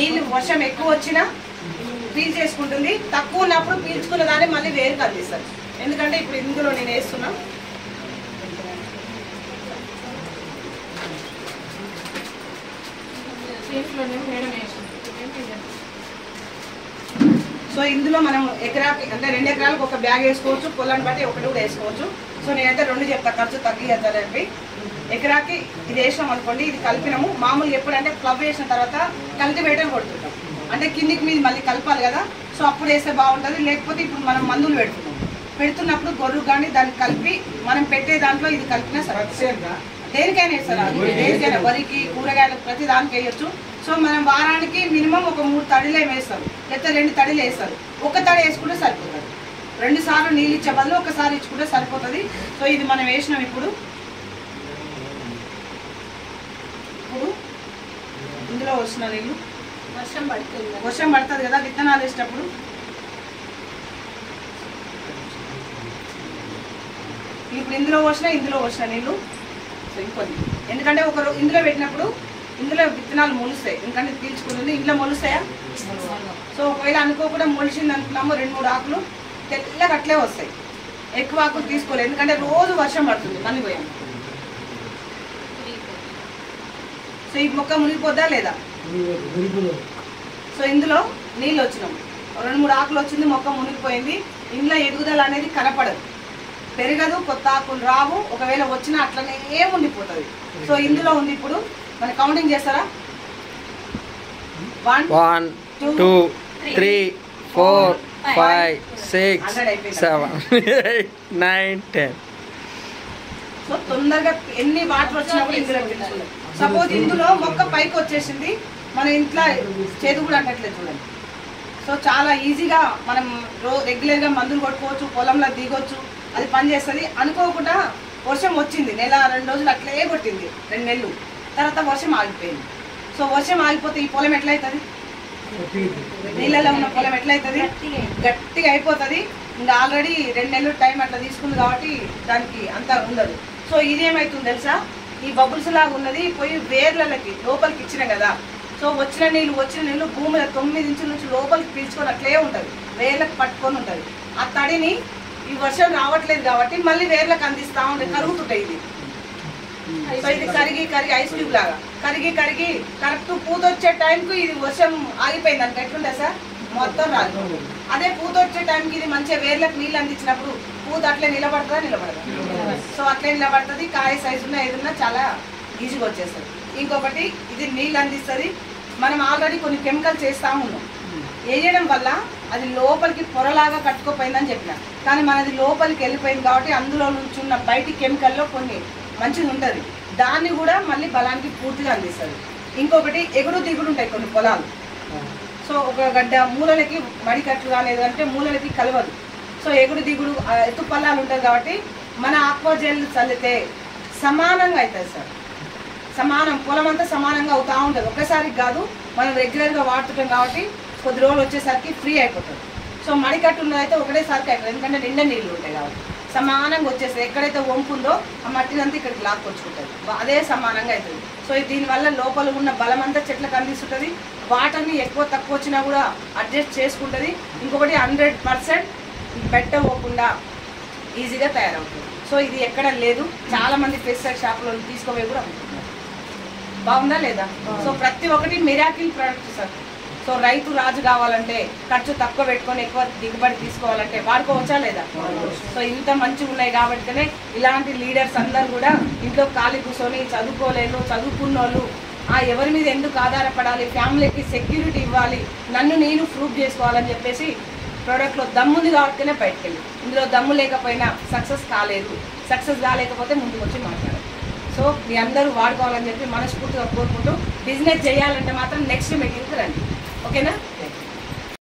నీళ్ళు వర్షం ఎక్కువ వచ్చినా పీల్ చేసుకుంటుంది, తక్కువ ఉన్నప్పుడు పీల్చుకున్న దాన్ని మళ్ళీ వేరు కదిలిస్తారు. ఎందుకంటే ఇప్పుడు ఇందులో నేను వేస్తున్నా. సో ఇందులో మనం ఎకరాకి అంటే 2 ఎకరాలకు ఒక బ్యాగ్ వేసుకోవచ్చు, పొలాన్ని బట్టి ఒకటి కూడా వేసుకోవచ్చు. సో నేనైతే 2 చెప్తా, ఖర్చు తగ్గిద్దారండి. ఎకరాకి ఇది వేసినాం అనుకోండి, ఇది కలిపినాము. మామూలుగా ఎప్పుడంటే క్లబ్ వేసిన తర్వాత కల్టివేటర్ కొడుతుంటాం, అంటే కిందికి మీద మళ్ళీ కలపాలి కదా. సో అప్పుడు వేస్తే బాగుంటుంది. లేకపోతే ఇప్పుడు మనం మందులు పెడుతున్నప్పుడు గొర్రెకు కానీ దాన్ని కలిపి మనం పెట్టే దాంట్లో ఇది కలిపినా సరే దేనికైనా వేస్తారు. దేనికైనా వరికి, కూరగాయలకు ప్రతి దానికి వేయచ్చు. సో మనం వారానికి మినిమం ఒక 3 తడిలే వేస్తారు, లేకపోతే 2 తడిలు వేస్తారు. ఒక తడి వేసుకుంటే సరిపోతుంది. 2 సార్లు నీళ్ళు ఇచ్చే బదులు ఒకసారి ఇచ్చుకుంటే సరిపోతుంది. సో ఇది మనం వేసినాం. ఇప్పుడు ఇందులో వచ్చిన నీళ్ళు వర్షం పడుతుంది కదా విత్తనాలు వేసేటప్పుడు. ఇప్పుడు ఇందులో వచ్చిన నీళ్ళు ఇంకొన్ని, ఎందుకంటే ఇందులో పెట్టినప్పుడు ఇందులో విత్తనాలు మొలుస్తాయి, ఎందుకంటే పీల్చుకుంటుంది. ఇంట్లో మొలుస్తాయా? సో ఒకవేళ అనుకోకుండా మొలిచింది అనుకున్నాము, 2-3 ఆకులు తెల్లగా అట్లే వస్తాయి. ఎక్కువ ఆకులు తీసుకోలేదు, ఎందుకంటే రోజు వర్షం పడుతుంది. మళ్ళీ పోయాము. సో ఈ మొక్క మునిగిపోద్దా లేదా? సో ఇందులో నీళ్ళు వచ్చినాము, 2-3 ఆకులు వచ్చింది, మొక్క మునిగిపోయింది. ఇంట్లో ఎదుగుదల అనేది కనపడదు, పెరగదు, కొత్త ఆకులు రావు. ఒకవేళ వచ్చినా అట్లనే ఉండిపోతుంది. సో ఇందులో ఉంది. ఇప్పుడు మన కౌంటింగ్ చేస్తారా? 1 2 3 4 5 6 7 8 9 10. సో తొందరగా ఎన్ని వాటర్ వచ్చినప్పుడు ఇందులో తెలుస్తుంది. సపోజ్ ఇందులో మొక్క పైకి వచ్చేసింది, మన ఇంట్లో చేదు కూడా అంటట్లేదు చూడండి. సో చాలా ఈజీగా మనం రెగ్యులర్గా మందులు కొట్టుకోవచ్చు, పొలంలో దిగొచ్చు, అది పని చేస్తుంది. అనుకోకుండా వర్షం వచ్చింది, 1-2 రోజులు అట్లే కొట్టింది, 2 నెలలు తర్వాత వర్షం ఆగిపోయింది. సో వర్షం ఆగిపోతే ఈ పొలం ఎట్లయితుంది? నీళ్ళలో ఉన్న పొలం ఎట్లయితుంది? గట్టిగా అయిపోతుంది. ఇంకా ఆల్రెడీ 2 నెలలు టైం అట్లా తీసుకుంది కాబట్టి దానికి అంత ఉండదు. సో ఇది ఏమవుతుంది తెలుసా? ఈ బబుల్స్ లాగా ఉన్నది పోయి వేర్లకి లోపలికి ఇచ్చిన కదా. సో వచ్చిన నీళ్ళు భూమిలో 9 ఇంచుల నుంచి లోపలికి పీల్చుకొని అట్లే ఉంటుంది, వేర్లకు పట్టుకొని ఉంటుంది. ఆ తడిని ఈ వర్షం రావట్లేదు కాబట్టి మళ్ళీ వేర్లకు అందిస్తూ ఉంటుంది, కరుగుతుంటాయి ఇది. సో ఇది కరిగి ఐస్ క్యూబ్ లాగా కరిగి కరెక్ట్ పూత వచ్చే టైంకి ఇది వర్షం ఆగిపోయింది అంటే ఎట్లుంటుంది సార్? మొత్తం రాదు. అదే పూత వచ్చే టైంకి ఇది మంచిగా వేర్లకు నీళ్ళు అందించినప్పుడు పూత అట్లే నిలబడదు. సో అట్లే నిలబడుతుంది. కాయ సైజున్నా ఏదున్నా చాలా ఈజీగా వచ్చేస్తుంది. ఇంకొకటి ఇది నీళ్ళు అందిస్తుంది. మనం ఆల్రెడీ కొన్ని కెమికల్స్ చేస్తూ ఉన్నాం, వేయడం వల్ల అది లోపలికి పొరలాగా కట్టుకోపోయిందని చెప్పిన, కానీ మనది లోపలికి వెళ్ళిపోయింది కాబట్టి అందులో నుంచి ఉన్న బయటి కెమికల్లో కొన్ని మంచిగా ఉంటుంది, దాన్ని కూడా మళ్ళీ బలానికి పూర్తిగా అందిస్తుంది. ఇంకొకటి ఎగుడు దిగుడు ఉంటాయి కొన్ని పొలాలు. సో ఒక గడ్డ మూలలకి మడికట్లు కానీ ఏదంటే మూలలకి కలవదు. సో ఎగుడు దిగుడు ఎత్తు పల్లాలు ఉంటుంది కాబట్టి మన ఆక్వాజెల్ చల్లితే సమానంగా అవుతుంది సార్. పొలం అంతా సమానంగా అవుతూ ఉంటుంది, ఒక్కసారికి కాదు. మనం రెగ్యులర్గా వాడుతుంటాం కాబట్టి కొద్ది రోజులు వచ్చేసరికి ఫ్రీ అయిపోతుంది. సో మడికట్టు ఉన్నదైతే ఒకటేసారికి అయిపోతుంది, ఎందుకంటే నిండా నీళ్ళు ఉంటాయి కాబట్టి సమానంగా వచ్చేస్తుంది. ఎక్కడైతే వంపు ఉందో ఆ మట్టినంతా ఇక్కడికి లాక్కొచ్చుకుంటుంది, అదే సమానంగా అవుతుంది. సో దీనివల్ల లోపల ఉన్న బలం అంతా చెట్లకు అందిస్తుంటుంది. వాటర్ని ఎక్కువ తక్కువ వచ్చినా కూడా అడ్జస్ట్ చేసుకుంటుంది. ఇంకొకటి 100% పెట్టకుండా ఈజీగా తయారవుతుంది. సో ఇది ఎక్కడ లేదు, చాలామంది పెస్టిసైడ్ షాప్లో తీసుకోవే కూడా అమ్ముతున్నారు. బాగుందా లేదా? సో ప్రతి ఒక్కటి మిరాకిల్ ప్రోడక్ట్ సార్. సో రైతు రాజు కావాలంటే, ఖర్చు తక్కువ పెట్టుకొని ఎక్కువ దిగుబడి తీసుకోవాలంటే వాడుకోవచ్చా లేదా? సో ఇంత మంచిగా ఉన్నాయి కాబట్టినే ఇలాంటి లీడర్స్ అందరూ కూడా ఇంట్లో ఖాళీ కూర్చొని చదువుకోలేను, చదువుకున్న వాళ్ళు ఎవరి మీద ఎందుకు ఆధారపడాలి, ఫ్యామిలీకి సెక్యూరిటీ ఇవ్వాలి, నన్ను నేను ప్రూవ్ చేసుకోవాలని చెప్పేసి ప్రోడక్ట్లో దమ్ముంది కాబట్టినే బయటకెళ్ళి. ఇందులో దమ్ము లేకపోయినా సక్సెస్ కాలేకపోతే ముందుకు వచ్చి మాట్లాడాలి. సో మీ అందరూ వాడుకోవాలని చెప్పి మనస్ఫూర్తిగా కోరుకుంటూ, బిజినెస్ చేయాలంటే మాత్రం నెక్స్ట్ మీటింగ్కి రండి, ఓకేనా?